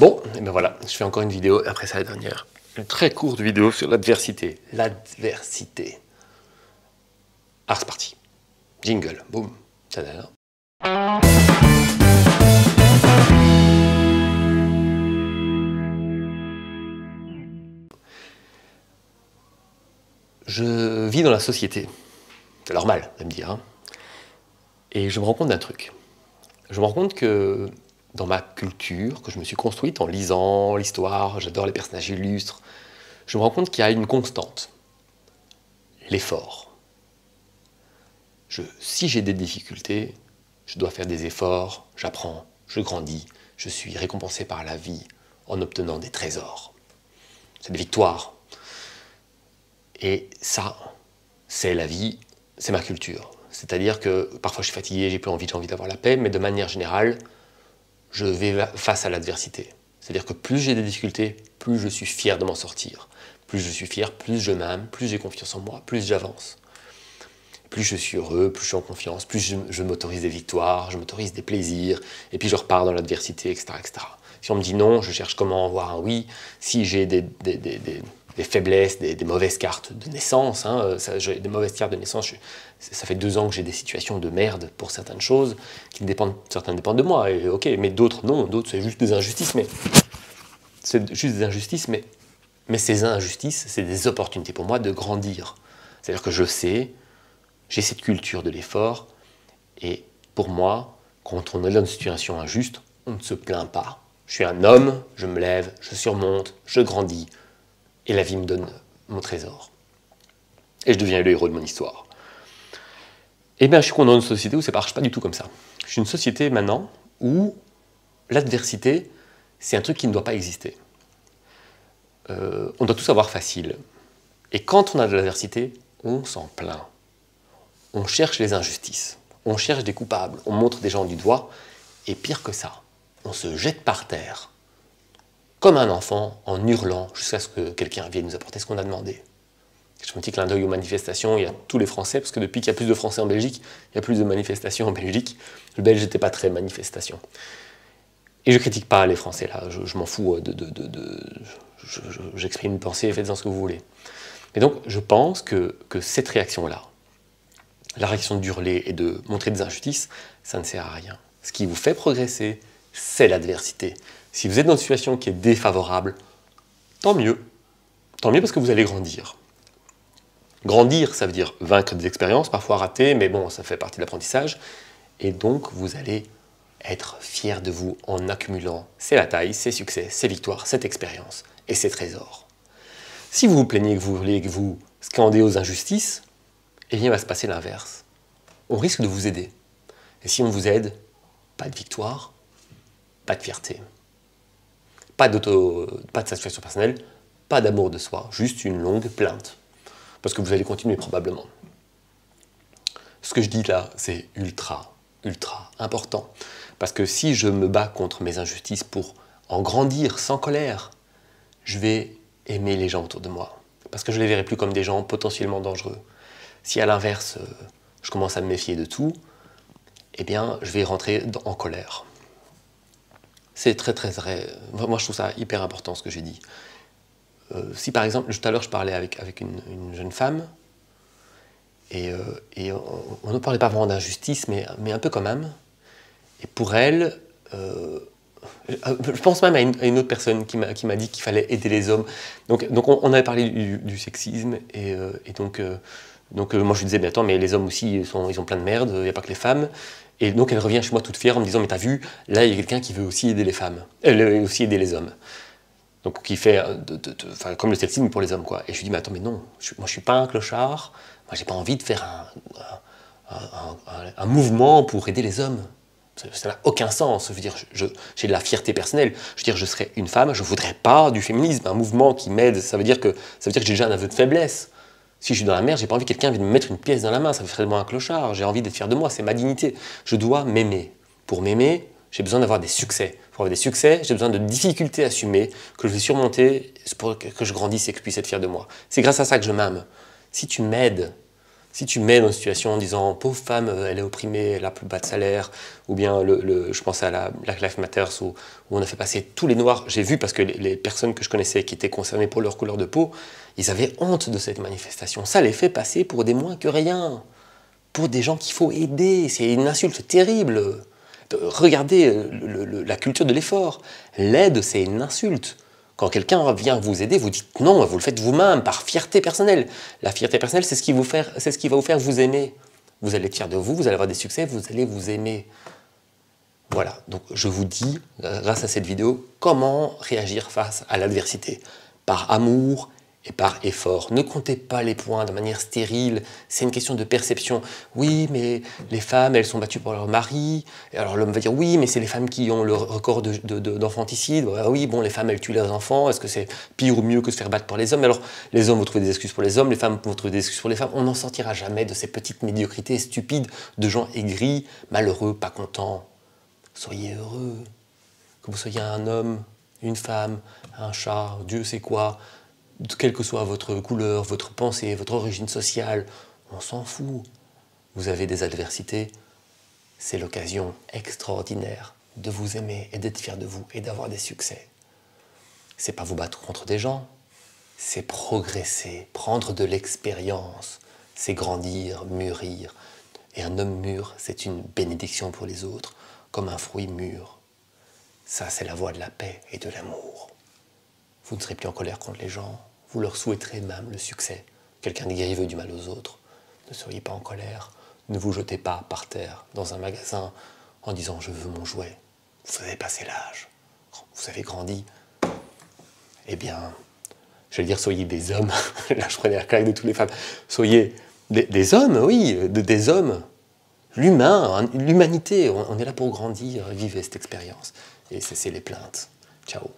Bon, et ben voilà, je fais encore une vidéo, après ça la dernière. Une très courte vidéo sur l'adversité. L'adversité. Ah, c'est parti. Jingle, boum. Tadada. Je vis dans la société. C'est normal, de me dire. Hein. Et je me rends compte d'un truc. Je me rends compte que dans ma culture, que je me suis construite en lisant l'histoire, j'adore les personnages illustres, je me rends compte qu'il y a une constante. L'effort. Si j'ai des difficultés, je dois faire des efforts, j'apprends, je grandis, je suis récompensé par la vie en obtenant des trésors. C'est des victoires. Et ça, c'est la vie, c'est ma culture. C'est-à-dire que parfois je suis fatigué, j'ai envie d'avoir la paix, mais de manière générale, je vais face à l'adversité. C'est-à-dire que plus j'ai des difficultés, plus je suis fier de m'en sortir. Plus je suis fier, plus je m'aime, plus j'ai confiance en moi, plus j'avance. Plus je suis heureux, plus je suis en confiance, plus je m'autorise des victoires, je m'autorise des plaisirs, et puis je repars dans l'adversité, etc., etc. Si on me dit non, je cherche comment avoir un oui. Si j'ai des faiblesses, des mauvaises cartes de naissance, hein, des mauvaises cartes de naissance, ça fait 2 ans que j'ai des situations de merde pour certaines choses, certaines dépendent de moi, et ok, mais d'autres non, d'autres c'est juste des injustices, mais ces injustices, c'est des opportunités pour moi de grandir. C'est-à-dire que je sais, j'ai cette culture de l'effort, et pour moi, quand on est dans une situation injuste, on ne se plaint pas. Je suis un homme, je me lève, je surmonte, je grandis, et la vie me donne mon trésor. Et je deviens le héros de mon histoire. Eh bien, je suis dans une société où ça ne marche pas du tout comme ça. Je suis une société maintenant où l'adversité, c'est un truc qui ne doit pas exister. On doit tous avoir facile. Et quand on a de l'adversité, on s'en plaint. On cherche les injustices, on cherche des coupables, on montre des gens du doigt, et pire que ça, on se jette par terre, comme un enfant, en hurlant, jusqu'à ce que quelqu'un vienne nous apporter ce qu'on a demandé. Je me dis clin d'œil aux manifestations, il y a tous les Français, parce que depuis qu'il y a plus de Français en Belgique, il y a plus de manifestations en Belgique. Le Belge n'était pas très manifestation. Et je critique pas les Français, là, je m'en fous, j'exprime une pensée, faites-en ce que vous voulez. Et donc, je pense que cette réaction-là, la réaction d'hurler et de montrer des injustices, ça ne sert à rien. Ce qui vous fait progresser, c'est l'adversité. Si vous êtes dans une situation qui est défavorable, tant mieux. Tant mieux parce que vous allez grandir. Grandir, ça veut dire vaincre des expériences, parfois ratées, mais bon, ça fait partie de l'apprentissage. Et donc, vous allez être fier de vous en accumulant ces batailles, ces succès, ces victoires, cette expérience et ces trésors. Si vous vous plaignez, que vous voulez que vous scandez aux injustices, eh bien, il va se passer l'inverse. On risque de vous aider. Et si on vous aide, pas de victoire, pas de fierté, pas de satisfaction personnelle, pas d'amour de soi, juste une longue plainte. Parce que vous allez continuer probablement. Ce que je dis là, c'est ultra important. Parce que si je me bats contre mes injustices pour en grandir sans colère, je vais aimer les gens autour de moi. Parce que je ne les verrai plus comme des gens potentiellement dangereux. Si à l'inverse, je commence à me méfier de tout, eh bien, je vais rentrer en colère. C'est très... Moi, je trouve ça hyper important, ce que j'ai dit. Si, par exemple, tout à l'heure, je parlais avec une jeune femme, et on ne parlait pas vraiment d'injustice, mais un peu quand même. Et pour elle, je pense même à une autre personne qui m'a dit qu'il fallait aider les hommes. Donc on avait parlé du sexisme, et donc moi je lui disais, mais attends, mais les hommes aussi, ils ont plein de merde, il n'y a pas que les femmes. Et donc elle revient chez moi toute fière en me disant, mais t'as vu, là il y a quelqu'un qui veut aussi aider les femmes, aussi aider les hommes. Donc qui fait, comme le sexisme pour les hommes, quoi. Et je lui dis, mais attends, mais non, moi je suis pas un clochard, moi j'ai pas envie de faire un mouvement pour aider les hommes. Ça n'a aucun sens. Je veux dire, j'ai de la fierté personnelle. Je veux dire, je serais une femme, je ne voudrais pas du féminisme, un mouvement qui m'aide. Ça veut dire que j'ai déjà un aveu de faiblesse. Si je suis dans la merde, j'ai pas envie que quelqu'un vienne me mettre une pièce dans la main. Ça ferait de moi un clochard. J'ai envie d'être fier de moi. C'est ma dignité. Je dois m'aimer. Pour m'aimer, j'ai besoin d'avoir des succès. Pour avoir des succès, j'ai besoin de difficultés assumées que je vais surmonter pour que je grandisse et que je puisse être fier de moi. C'est grâce à ça que je m'aime. Si tu m'aides, Si tu mets dans une situation en disant pauvre femme, elle est opprimée, elle a plus bas de salaire, ou bien je pense à la Black Lives Matter où on a fait passer tous les noirs. J'ai vu parce que les personnes que je connaissais qui étaient concernées pour leur couleur de peau, ils avaient honte de cette manifestation. Ça les fait passer pour des moins que rien, pour des gens qu'il faut aider. C'est une insulte terrible. Regardez la culture de l'effort. L'aide, c'est une insulte. Quand quelqu'un vient vous aider, vous dites non, vous le faites vous-même, par fierté personnelle. La fierté personnelle, c'est ce qui va vous faire vous aimer. Vous allez être fier de vous, vous allez avoir des succès, vous allez vous aimer. Voilà, donc je vous dis, grâce à cette vidéo, comment réagir face à l'adversité. Par amour et par effort. Ne comptez pas les points de manière stérile, c'est une question de perception. Oui, mais les femmes, elles sont battues par leur mari. Et alors l'homme va dire, oui, mais c'est les femmes qui ont le record d'enfanticide. Oui, bon, les femmes, elles tuent leurs enfants. Est-ce que c'est pire ou mieux que de se faire battre par les hommes? Alors, les hommes vont trouver des excuses pour les hommes, les femmes vont trouver des excuses pour les femmes. On n'en sortira jamais de ces petites médiocrités stupides de gens aigris, malheureux, pas contents. Soyez heureux. Que vous soyez un homme, une femme, un chat, Dieu sait quoi, quelle que soit votre couleur, votre pensée, votre origine sociale, on s'en fout. Vous avez des adversités, c'est l'occasion extraordinaire de vous aimer et d'être fier de vous et d'avoir des succès. C'est pas vous battre contre des gens, c'est progresser, prendre de l'expérience, c'est grandir, mûrir. Et un homme mûr, c'est une bénédiction pour les autres, comme un fruit mûr. Ça, c'est la voie de la paix et de l'amour. Vous ne serez plus en colère contre les gens, vous leur souhaiterez même le succès. Quelqu'un d'aigri veut du mal aux autres. Ne soyez pas en colère, ne vous jetez pas par terre dans un magasin en disant « je veux mon jouet ». Vous avez passé l'âge, vous avez grandi. Eh bien, je vais dire soyez des hommes. Là, je prenais la claque de toutes les femmes. Soyez des hommes, oui, des hommes. L'humain, l'humanité, on est là pour grandir, vivez cette expérience. Et cessez les plaintes. Ciao.